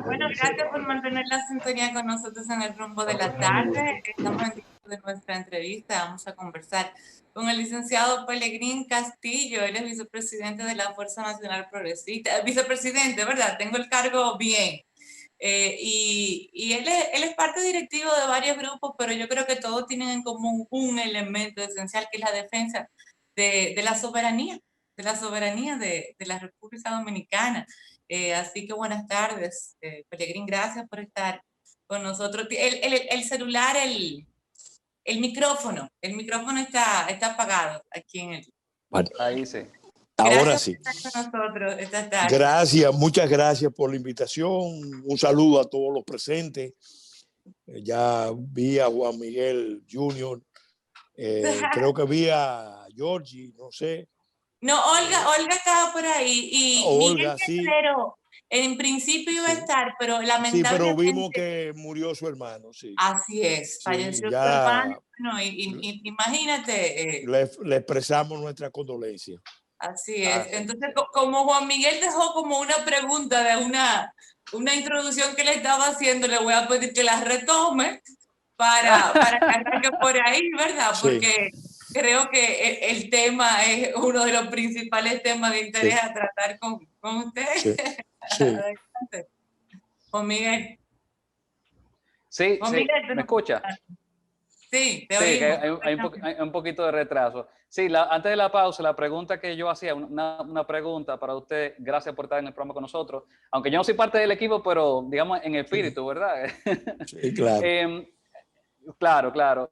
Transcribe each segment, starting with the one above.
Bueno, gracias por mantener la sintonía con nosotros en el rumbo de la tarde. Estamos en directo de nuestra entrevista. Vamos a conversar con el licenciado Pelegrín Castillo. Él es vicepresidente de la Fuerza Nacional Progresista. Vicepresidente, ¿verdad? Tengo el cargo bien. Y él es parte directivo de varios grupos, pero yo creo que todos tienen en común un elemento esencial, que es la defensa de la soberanía, de la República Dominicana. Así que buenas tardes, Pelegrín, gracias por estar con nosotros. El celular, el micrófono está apagado aquí en el... Bueno, ahí sí. Ahora Gracias sí. por estar con nosotros esta tarde. Gracias, muchas gracias por la invitación. Un saludo a todos los presentes. Ya vi a Juan Miguel Jr., creo que vi a Georgie, no sé. No, Olga estaba por ahí y Olga, Miguel sí. Guerrero en principio iba a estar, pero lamentablemente... Sí, pero vimos que murió su hermano, sí. Así es, falleció su hermano. No, imagínate. Le expresamos nuestra condolencia. Así es. Entonces, como Juan Miguel dejó como una pregunta de una introducción que le estaba haciendo, le voy a pedir que la retome para que por ahí, ¿verdad? Sí. Porque creo que el tema es uno de los principales temas de interés a tratar con usted. Sí. Sí. Juan Miguel. Sí, Juan sí. Miguel, ¿Me escucha? Sí, te sí, oímos. Hay un poquito de retraso. Sí, antes de la pausa, la pregunta que yo hacía, una pregunta para usted, gracias por estar en el programa con nosotros, aunque yo no soy parte del equipo, pero digamos en espíritu, sí. ¿Verdad? Sí, claro. Claro.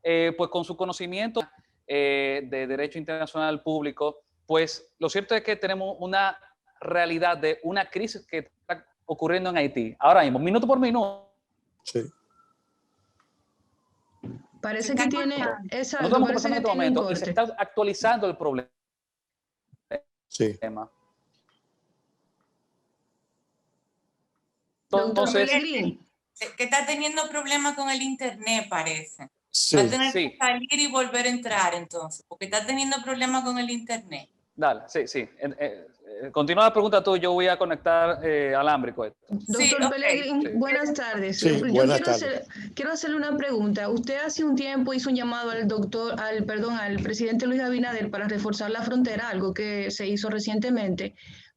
Pues con su conocimiento de Derecho Internacional Público, pues lo cierto es que tenemos una realidad de una crisis que está ocurriendo en Haití, ahora mismo, minuto por minuto. Sí. Parece que tiene esa. No estamos conversando en este momento y se está actualizando el problema. Sí. Entonces, que está teniendo problemas con el internet, parece. Sí. Va a tener que salir y volver a entrar entonces, porque está teniendo problemas con el internet. Dale, sí. Continúa la pregunta tú, yo voy a conectar alámbrico esto. Doctor Pelegrín, buenas tardes. Sí, buenas tardes. Quiero hacerle una pregunta. Usted hace un tiempo hizo un llamado al presidente Luis Abinader para reforzar la frontera, algo que se hizo recientemente,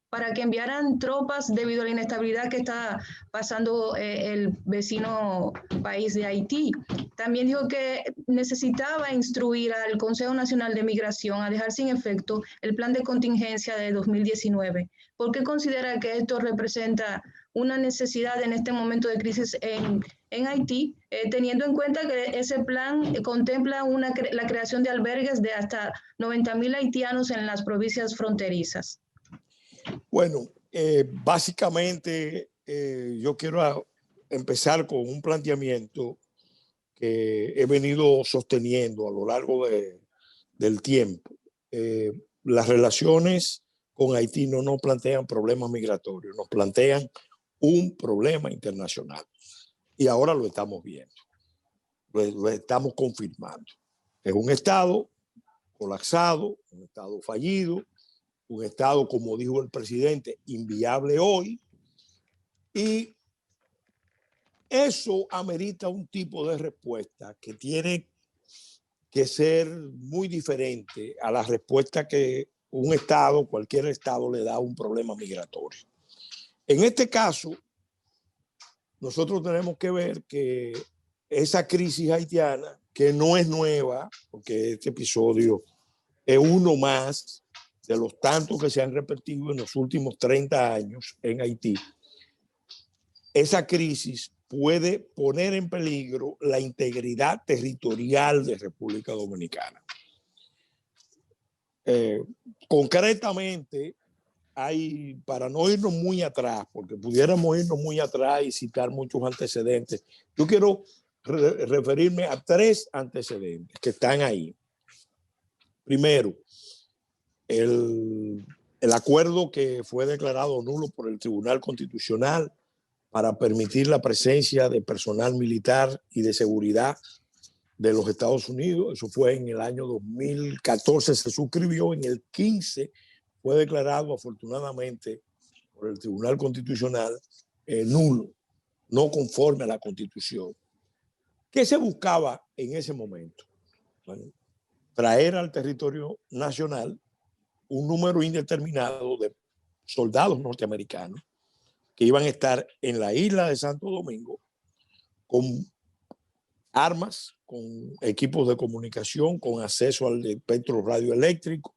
para que enviaran tropas debido a la inestabilidad que está pasando el vecino país de Haití. También dijo que necesitaba instruir al Consejo Nacional de Migración a dejar sin efecto el plan de contingencia de 2019. ¿Por qué considera que esto representa una necesidad en este momento de crisis en Haití, teniendo en cuenta que ese plan contempla la creación de albergues de hasta 90,000 haitianos en las provincias fronterizas? Bueno, básicamente yo quiero empezar con un planteamiento que he venido sosteniendo a lo largo del tiempo. Las relaciones con Haití no nos plantean problemas migratorios, nos plantean un problema internacional. Y ahora lo estamos viendo, lo estamos confirmando. Es un Estado colapsado, un Estado fallido, un Estado, como dijo el presidente, inviable hoy, y eso amerita un tipo de respuesta que tiene que ser muy diferente a la respuesta que un Estado, cualquier Estado, le da a un problema migratorio. En este caso, nosotros tenemos que ver que esa crisis haitiana, que no es nueva, porque este episodio es uno más de los tantos que se han repetido en los últimos 30 años en Haití, esa crisis puede poner en peligro la integridad territorial de República Dominicana. Concretamente, para no irnos muy atrás, porque pudiéramos irnos muy atrás y citar muchos antecedentes, yo quiero referirme a 3 antecedentes que están ahí. Primero, el acuerdo que fue declarado nulo por el Tribunal Constitucional para permitir la presencia de personal militar y de seguridad de los Estados Unidos. Eso fue en el año 2014, se suscribió, en el 15 fue declarado afortunadamente por el Tribunal Constitucional nulo, no conforme a la Constitución. ¿Qué se buscaba en ese momento? Bueno, traer al territorio nacional un número indeterminado de soldados norteamericanos que iban a estar en la isla de Santo Domingo con armas, con equipos de comunicación, con acceso al espectro radioeléctrico,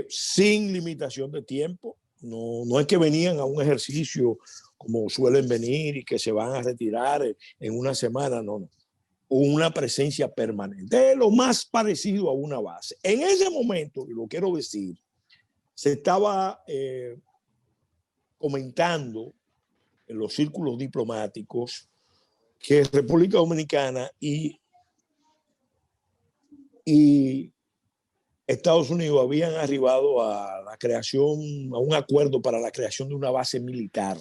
sin limitación de tiempo. No es que venían a un ejercicio como suelen venir y que se van a retirar en una semana, no. Una presencia permanente, lo más parecido a una base. En ese momento, y lo quiero decir, se estaba comentando en los círculos diplomáticos que República Dominicana y Estados Unidos habían arribado a la creación, a un acuerdo para la creación de una base militar.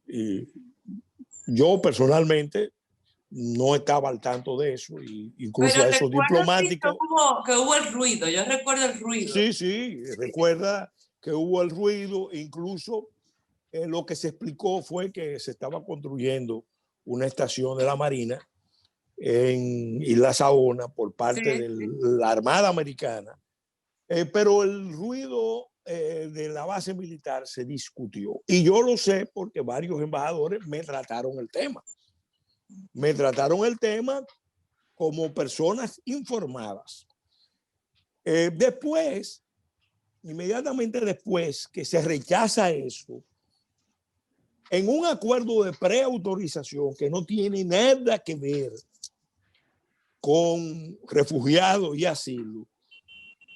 Y yo personalmente no estaba al tanto de eso, y incluso pero a esos diplomáticos. Que hubo el ruido, yo recuerdo el ruido. Sí, recuerda que hubo el ruido, incluso lo que se explicó fue que se estaba construyendo una estación de la Marina en Isla Saona por parte de la Armada Americana, pero el ruido de la base militar se discutió. Y yo lo sé porque varios embajadores me trataron el tema. Me trataron el tema como personas informadas. Después, inmediatamente después que se rechaza eso, en un acuerdo de preautorización que no tiene nada que ver con refugiados y asilo,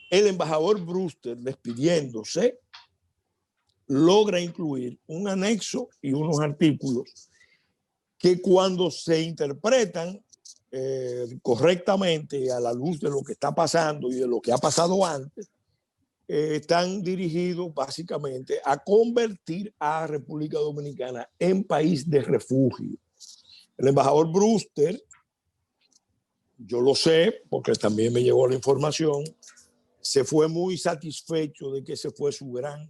el embajador Brewster, despidiéndose, logra incluir un anexo y unos artículos que cuando se interpretan correctamente a la luz de lo que está pasando y de lo que ha pasado antes, están dirigidos básicamente a convertir a República Dominicana en país de refugio. El embajador Brewster, yo lo sé porque también me llegó la información, se fue muy satisfecho de que ese fue su gran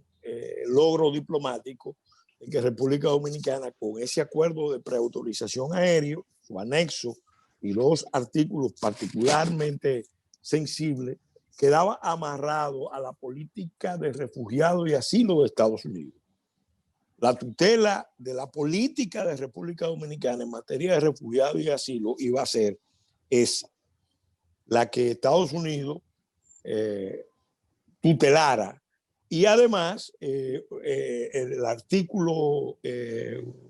logro diplomático, en que República Dominicana, con ese acuerdo de preautorización aéreo, su anexo y los artículos particularmente sensibles, quedaba amarrado a la política de refugiados y asilo de Estados Unidos. La tutela de la política de República Dominicana en materia de refugiados y asilo iba a ser esa, la que Estados Unidos tutelara. Y además, el artículo,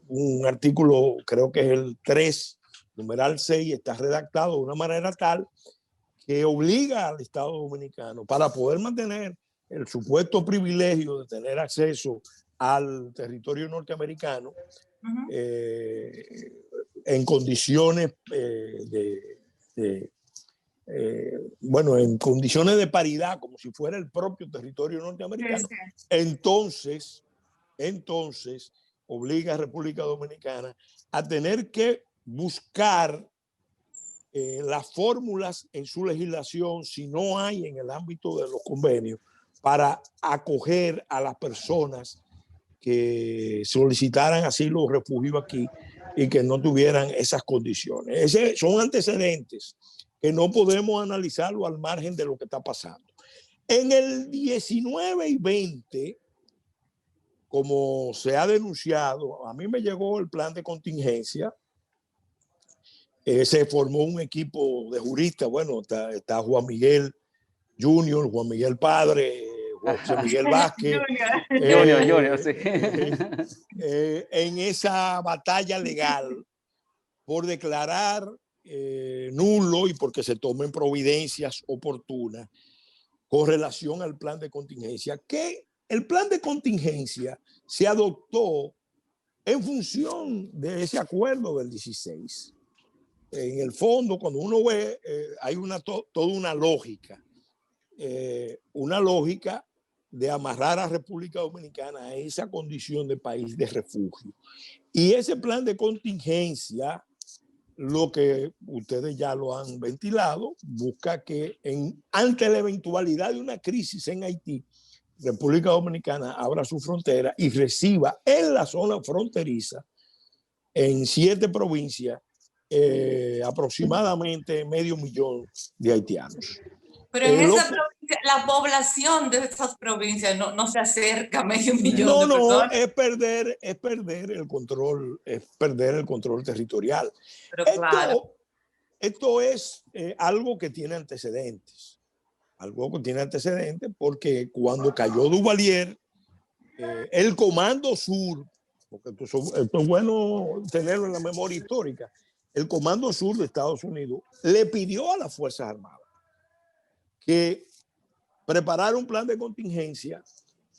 un artículo, creo que es el 3, numeral 6, está redactado de una manera tal que obliga al Estado Dominicano, para poder mantener el supuesto privilegio de tener acceso al territorio norteamericano, en condiciones bueno, en condiciones de paridad, como si fuera el propio territorio norteamericano, entonces obliga a República Dominicana a tener que buscar las fórmulas en su legislación, si no hay en el ámbito de los convenios, para acoger a las personas que solicitaran asilo o refugio aquí y que no tuvieran esas condiciones. Esos son antecedentes que no podemos analizarlo al margen de lo que está pasando. En el 19 y 20, como se ha denunciado, a mí me llegó el plan de contingencia. Se formó un equipo de juristas. Bueno, está Juan Miguel Junior, Juan Miguel Padre, José Miguel Vázquez. Junior, sí. En esa batalla legal por declarar nulo y porque se tomen providencias oportunas con relación al plan de contingencia, que el plan de contingencia se adoptó en función de ese acuerdo del 16. En el fondo, cuando uno ve, hay toda una lógica de amarrar a República Dominicana a esa condición de país de refugio. Y ese plan de contingencia, lo que ustedes ya lo han ventilado, busca que ante la eventualidad de una crisis en Haití, República Dominicana abra su frontera y reciba en la zona fronteriza, en 7 provincias, aproximadamente 500,000 de haitianos. Pero en esa provincia, la población de esas provincias no se acerca a 500,000 de personas. No, es perder el control territorial. Pero claro. Esto es algo que tiene antecedentes. Porque cuando cayó Duvalier, el Comando Sur, porque esto es bueno tenerlo en la memoria histórica, el Comando Sur de Estados Unidos le pidió a las Fuerzas Armadas que preparara un plan de contingencia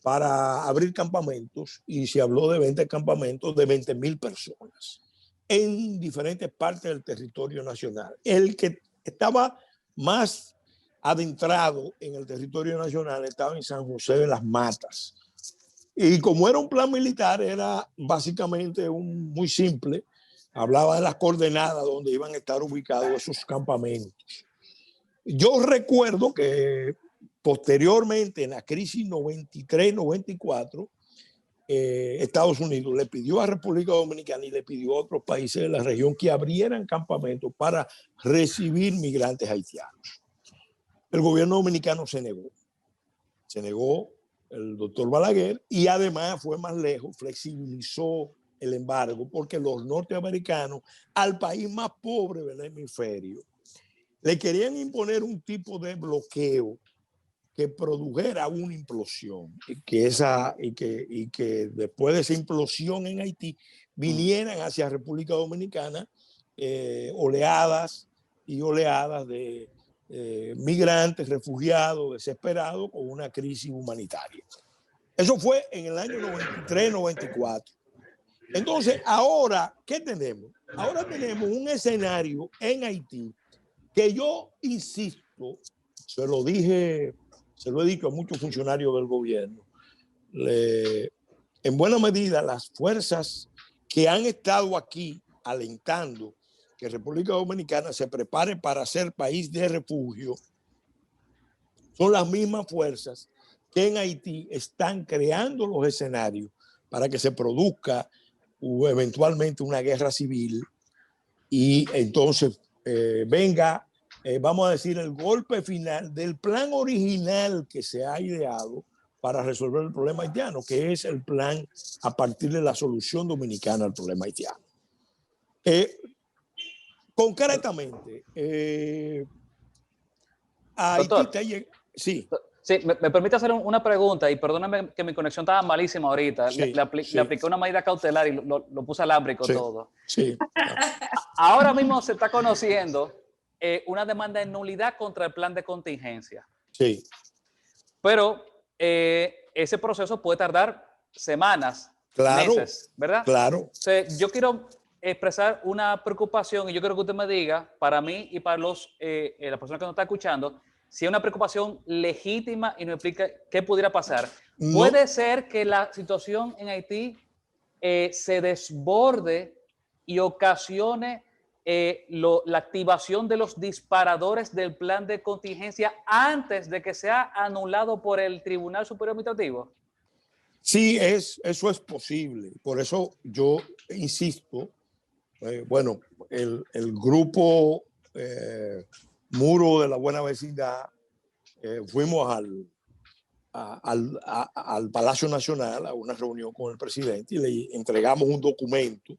para abrir campamentos, y se habló de 20 campamentos de 20,000 personas en diferentes partes del territorio nacional. El que estaba más adentrado en el territorio nacional estaba en San José de las Matas. Y como era un plan militar, era básicamente muy simple. Hablaba de las coordenadas donde iban a estar ubicados esos campamentos. Yo recuerdo que posteriormente, en la crisis 93-94, Estados Unidos le pidió a República Dominicana y le pidió a otros países de la región que abrieran campamentos para recibir migrantes haitianos. El gobierno dominicano se negó. Se negó el doctor Balaguer, y además fue más lejos, flexibilizó el embargo, porque los norteamericanos, al país más pobre del hemisferio, le querían imponer un tipo de bloqueo que produjera una implosión, y que después de esa implosión en Haití vinieran hacia República Dominicana oleadas y oleadas de migrantes, refugiados, desesperados, con una crisis humanitaria. Eso fue en el año 93-94. Entonces, ahora, ¿qué tenemos? Ahora tenemos un escenario en Haití que yo insisto, se lo he dicho a muchos funcionarios del gobierno, en buena medida las fuerzas que han estado aquí alentando que República Dominicana se prepare para ser país de refugio son las mismas fuerzas que en Haití están creando los escenarios para que se produzca eventualmente una guerra civil, y entonces venga, vamos a decir, el golpe final del plan original que se ha ideado para resolver el problema haitiano, que es el plan a partir de la solución dominicana al problema haitiano. Concretamente, a Haití sí. Sí, me permite hacer una pregunta, y perdóname que mi conexión estaba malísima ahorita. Sí, le apliqué una medida cautelar y lo puse alámbrico todo. Sí. Ahora mismo se está conociendo una demanda de nulidad contra el plan de contingencia. Sí. Pero ese proceso puede tardar semanas, meses, ¿verdad? Claro. Entonces, yo quiero expresar una preocupación, y yo quiero que usted me diga, para mí y para las personas que nos están escuchando, si es una preocupación legítima y nos explica qué pudiera pasar. No. Puede ser que la situación en Haití se desborde y ocasione la activación de los disparadores del plan de contingencia antes de que sea anulado por el Tribunal Superior Administrativo. Sí, eso es posible. Por eso yo insisto, bueno, el grupo Muro de la Buena Vecindad, fuimos al Palacio Nacional a una reunión con el presidente y le entregamos un documento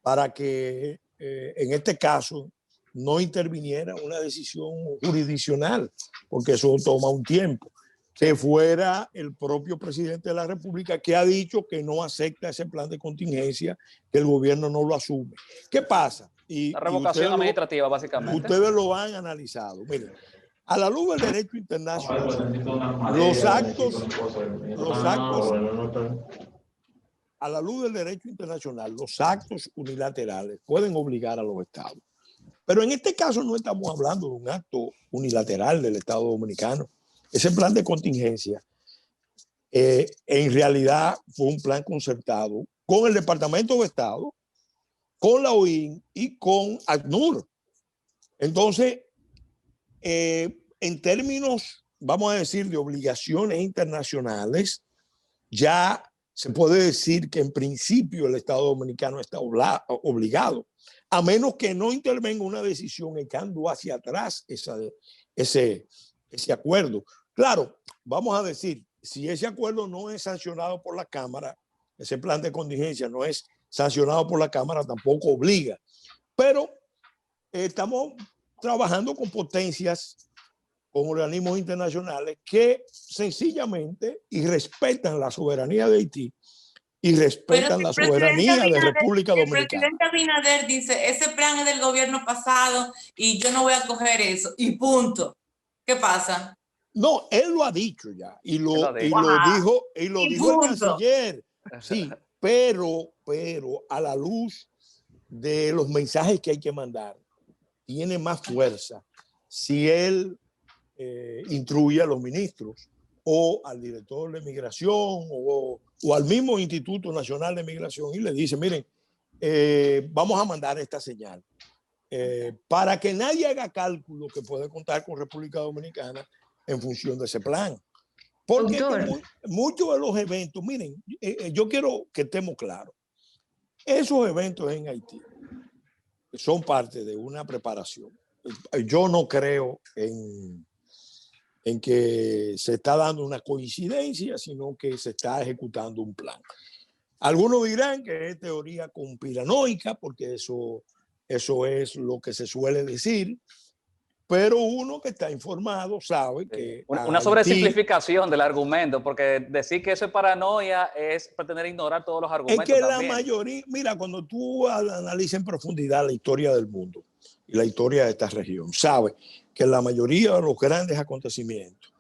para que en este caso no interviniera una decisión jurisdiccional, porque eso toma un tiempo. Que fuera el propio presidente de la República, que ha dicho que no acepta ese plan de contingencia, que el gobierno no lo asume. ¿Qué pasa? La revocación administrativa, básicamente. Ustedes lo han analizado. Miren, a la luz del derecho internacional, a la luz del derecho internacional, los actos unilaterales pueden obligar a los estados. Pero en este caso no estamos hablando de un acto unilateral del Estado Dominicano. Ese plan de contingencia en realidad fue un plan concertado con el Departamento de Estado, con la OIN y con ACNUR. Entonces, en términos vamos a decir, de obligaciones internacionales, ya se puede decir que en principio el Estado Dominicano está obligado, a menos que no intervenga una decisión echando hacia atrás ese acuerdo. Claro, vamos a decir, si ese acuerdo no es sancionado por la Cámara, ese plan de contingencia no es sancionado por la Cámara, tampoco obliga. Pero estamos trabajando con potencias, con organismos internacionales que sencillamente y respetan la soberanía de Haití y respetan la soberanía de República Dominicana. El presidente Abinader dice, ese plan es del gobierno pasado y yo no voy a coger eso, y punto. ¿Qué pasa? No, él lo ha dicho ya, y lo dijo el canciller. Sí, pero a la luz de los mensajes que hay que mandar, tiene más fuerza si él instruye a los ministros o al director de migración o al mismo Instituto Nacional de Migración y le dice, miren, vamos a mandar esta señal para que nadie haga cálculo que puede contar con República Dominicana en función de ese plan. Porque muchos de los eventos, miren, yo quiero que estemos claros, esos eventos en Haití son parte de una preparación. Yo no creo en que se está dando una coincidencia, sino que se está ejecutando un plan. Algunos dirán que es teoría conspiranoica, porque eso es lo que se suele decir, pero uno que está informado sabe que... Una sobresimplificación del argumento, porque decir que eso es paranoia es pretender ignorar todos los argumentos. Es que también la mayoría, mira, cuando tú analizas en profundidad la historia del mundo y la historia de esta región, sabes que la mayoría de los grandes acontecimientos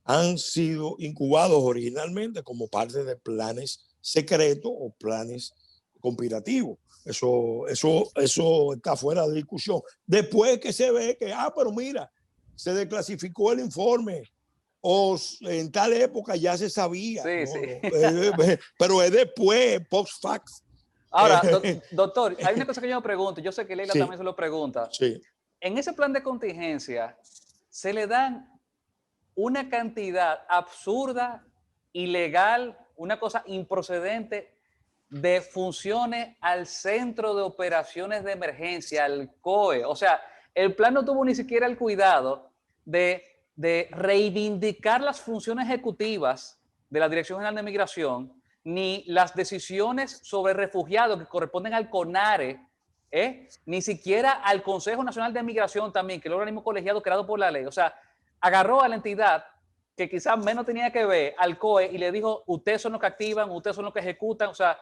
han sido incubados originalmente como parte de planes secretos o planes conspirativos. Eso está fuera de discusión. Después que se ve que, pero mira, se desclasificó el informe o en tal época ya se sabía. Sí, ¿no? Sí. Pero es después, post-fax. Ahora, doctor, hay una cosa que yo me pregunto, yo sé que Leila también se lo pregunta. Sí. En ese plan de contingencia se le dan una cantidad absurda, ilegal, una cosa improcedente de funciones al Centro de Operaciones de Emergencia, al COE. O sea, el plan no tuvo ni siquiera el cuidado de reivindicar las funciones ejecutivas de la Dirección General de Migración, ni las decisiones sobre refugiados que corresponden al CONARE, ni siquiera al Consejo Nacional de Migración también, que es el organismo colegiado creado por la ley. O sea, agarró a la entidad que quizás menos tenía que ver, al COE, y le dijo, ustedes son los que activan, ustedes son los que ejecutan. O sea,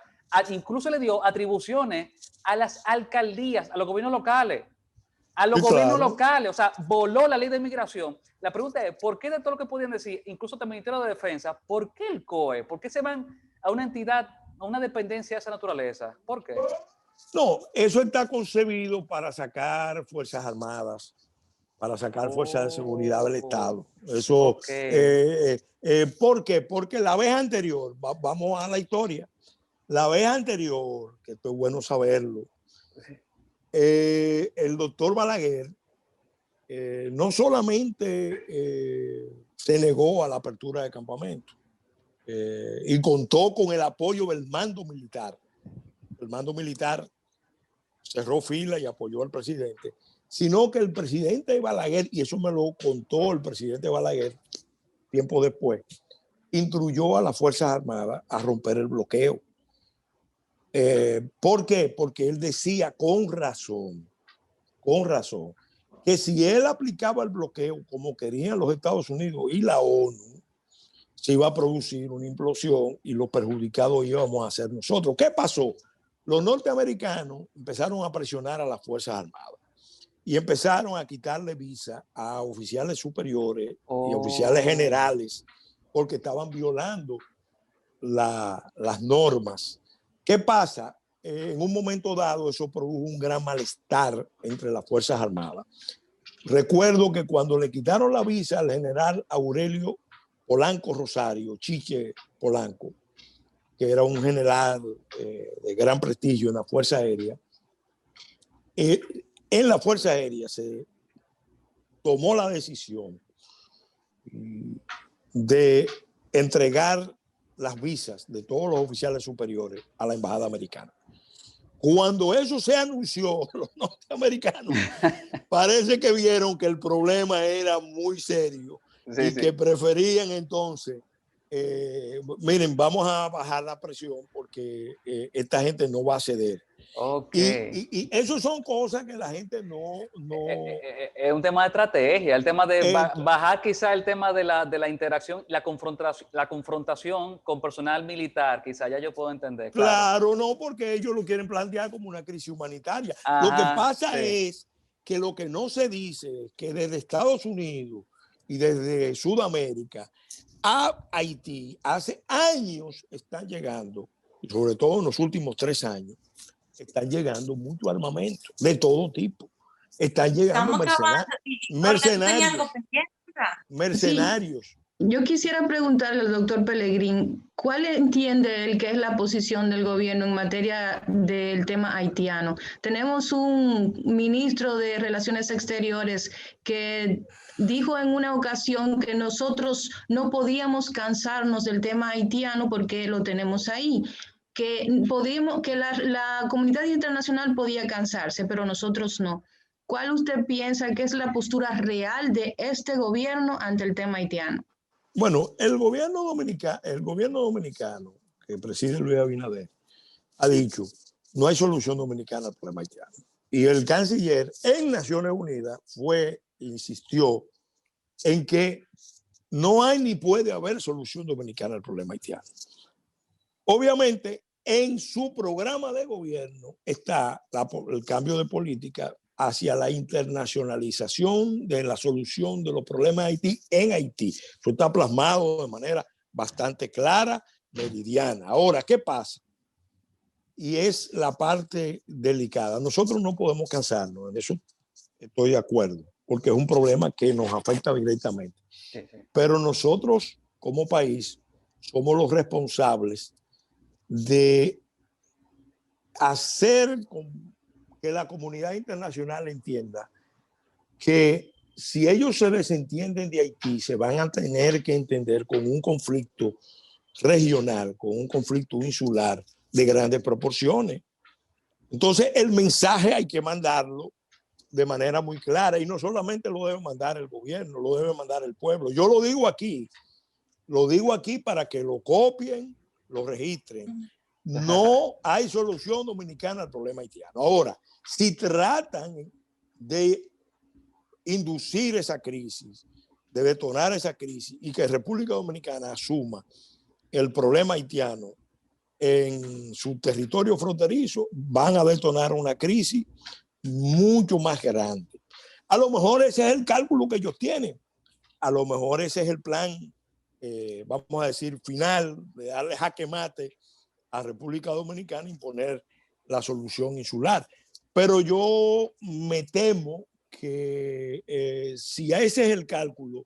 incluso le dio atribuciones a las alcaldías, a los gobiernos locales. Gobiernos locales, o sea, voló la ley de migración. La pregunta es, ¿por qué de todo lo que podían decir, incluso del Ministerio de Defensa, por qué el COE? ¿Por qué se van a una entidad, a una dependencia de esa naturaleza? ¿Por qué? No, eso está concebido para sacar Fuerzas Armadas, para sacar Fuerzas de Seguridad del Estado. Eso, ¿por qué? Porque la vez anterior, vamos a la historia, la vez anterior, que esto es bueno saberlo, el doctor Balaguer no solamente se negó a la apertura de campamento y contó con el apoyo del mando militar. El mando militar cerró fila y apoyó al presidente, sino que el presidente Balaguer, y eso me lo contó el presidente Balaguer tiempo después, instruyó a las Fuerzas Armadas a romper el bloqueo. ¿Por qué? Porque él decía con razón, que si él aplicaba el bloqueo como querían los Estados Unidos y la ONU, se iba a producir una implosión y los perjudicados íbamos a ser nosotros. ¿Qué pasó? Los norteamericanos empezaron a presionar a las Fuerzas Armadas y empezaron a quitarle visa a oficiales superiores y oficiales generales porque estaban violando las normas. ¿Qué pasa? En un momento dado eso produjo un gran malestar entre las Fuerzas Armadas. Recuerdo que cuando le quitaron la visa al general Aurelio Polanco Rosario, Chiche Polanco, que era un general de gran prestigio en la Fuerza Aérea, en la Fuerza Aérea se tomó la decisión de entregar las visas de todos los oficiales superiores a la embajada americana. Cuando eso se anunció, los norteamericanos parece que vieron que el problema era muy serio y que preferían entonces, miren, vamos a bajar la presión porque esta gente no va a ceder. Okay. Y eso son cosas que la gente no... Es un tema de estrategia, el tema de bajar quizá el tema de la interacción, la confrontación con personal militar, quizá ya yo puedo entender. Claro, no, porque ellos lo quieren plantear como una crisis humanitaria. Ajá, lo que pasa es que lo que no se dice es que desde Estados Unidos y desde Sudamérica a Haití hace años están llegando, sobre todo en los últimos 3 años, están llegando mucho armamento de todo tipo. Están llegando mercenarios. Sí. Yo quisiera preguntarle al doctor Pelegrín, ¿cuál entiende él que es la posición del gobierno en materia del tema haitiano? Tenemos un ministro de Relaciones Exteriores que dijo en una ocasión que nosotros no podíamos cansarnos del tema haitiano porque lo tenemos ahí. Que la comunidad internacional podía cansarse, pero nosotros no. ¿Cuál usted piensa que es la postura real de este gobierno ante el tema haitiano? Bueno, el gobierno dominicano que preside Luis Abinader ha dicho no hay solución dominicana al problema haitiano. Y el canciller en Naciones Unidas insistió en que no hay ni puede haber solución dominicana al problema haitiano. Obviamente, en su programa de gobierno está el cambio de política hacia la internacionalización de la solución de los problemas de Haití en Haití. Eso está plasmado de manera bastante clara, meridiana. Ahora, ¿qué pasa? Y es la parte delicada. Nosotros no podemos cansarnos, en eso estoy de acuerdo, porque es un problema que nos afecta directamente. Pero nosotros, como país, somos los responsables de hacer que la comunidad internacional entienda que si ellos se desentienden de Haití, se van a tener que entender con un conflicto regional, con un conflicto insular de grandes proporciones. Entonces, el mensaje hay que mandarlo de manera muy clara y no solamente lo debe mandar el gobierno, lo debe mandar el pueblo. Yo lo digo aquí para que lo copien, lo registren. No hay solución dominicana al problema haitiano. Ahora, si tratan de inducir esa crisis, de detonar esa crisis y que República Dominicana asuma el problema haitiano en su territorio fronterizo, van a detonar una crisis mucho más grande. A lo mejor ese es el cálculo que ellos tienen. A lo mejor ese es el plan, vamos a decir, final, de darle jaque mate a República Dominicana, imponer la solución insular. Pero yo me temo que si ese es el cálculo,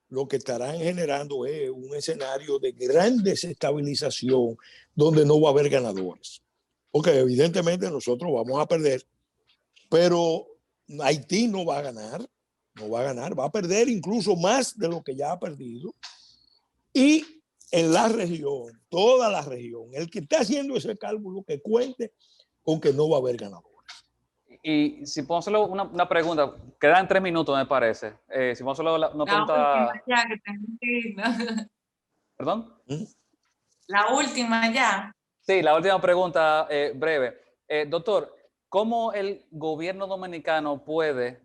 lo que estarán generando es un escenario de gran desestabilización donde no va a haber ganadores. Porque evidentemente nosotros vamos a perder, pero Haití no va a ganar, va a perder incluso más de lo que ya ha perdido. Y en la región, toda la región, el que está haciendo ese cálculo, que cuente con que no va a haber ganadores. Y si puedo hacerle una pregunta, quedan 3 minutos me parece. Si puedo hacerle una pregunta... Ya, que tengo que ir, ¿no? ¿Perdón? La última ya. Sí, la última pregunta breve. Doctor, ¿cómo el gobierno dominicano puede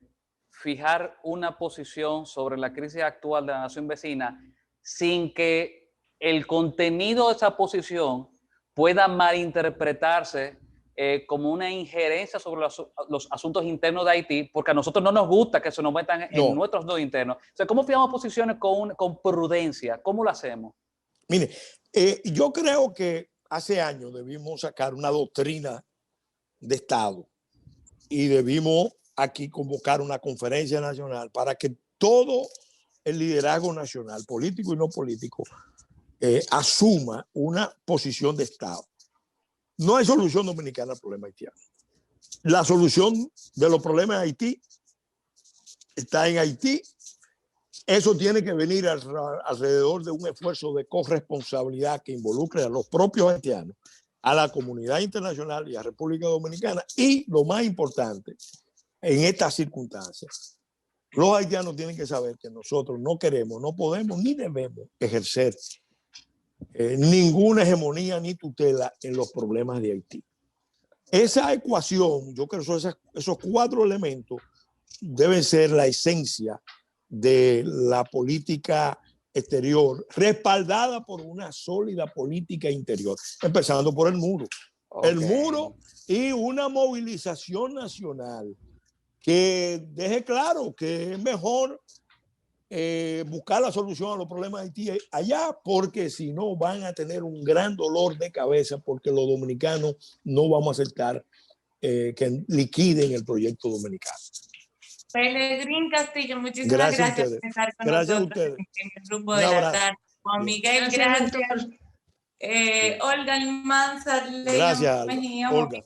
fijar una posición sobre la crisis actual de la nación vecina sin que el contenido de esa posición pueda malinterpretarse como una injerencia sobre los asuntos internos de Haití, porque a nosotros no nos gusta que se nos metan en nuestros dos internos? O sea, ¿cómo fijamos posiciones con prudencia? ¿Cómo lo hacemos? Mire, yo creo que hace años debimos sacar una doctrina de Estado y debimos aquí convocar una conferencia nacional para que todo el liderazgo nacional, político y no político, asuma una posición de Estado. No hay solución dominicana al problema haitiano. La solución de los problemas de Haití está en Haití Eso tiene que venir alrededor de un esfuerzo de corresponsabilidad que involucre a los propios haitianos, a la comunidad internacional y a República Dominicana. Y lo más importante, en estas circunstancias, los haitianos tienen que saber que nosotros no queremos, no podemos ni debemos ejercer ninguna hegemonía ni tutela en los problemas de Haití. Esa ecuación, yo creo que esos 4 elementos deben ser la esencia de la política exterior, respaldada por una sólida política interior, empezando por el muro. Okay. El muro y una movilización nacional que deje claro que es mejor buscar la solución a los problemas de Haití allá, porque si no van a tener un gran dolor de cabeza, porque los dominicanos no vamos a aceptar que liquiden el proyecto dominicano. Pelegrín Castillo, muchísimas gracias por estar con nosotros en el grupo de la tarde. Juan Miguel, gracias. Olga Almanzar, gracias, Olga.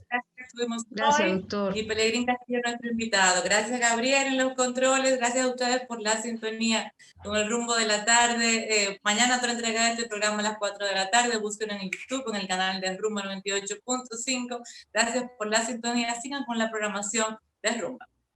Gracias, doctor. Y Pelegrín Castillo, nuestro invitado. Gracias, Gabriel, en los controles. Gracias a ustedes por la sintonía con el rumbo de la tarde. Mañana otra entrega de este programa a las 4 de la tarde. Busquen en YouTube, en el canal de Rumba 98.5. Gracias por la sintonía. Sigan con la programación de Rumba.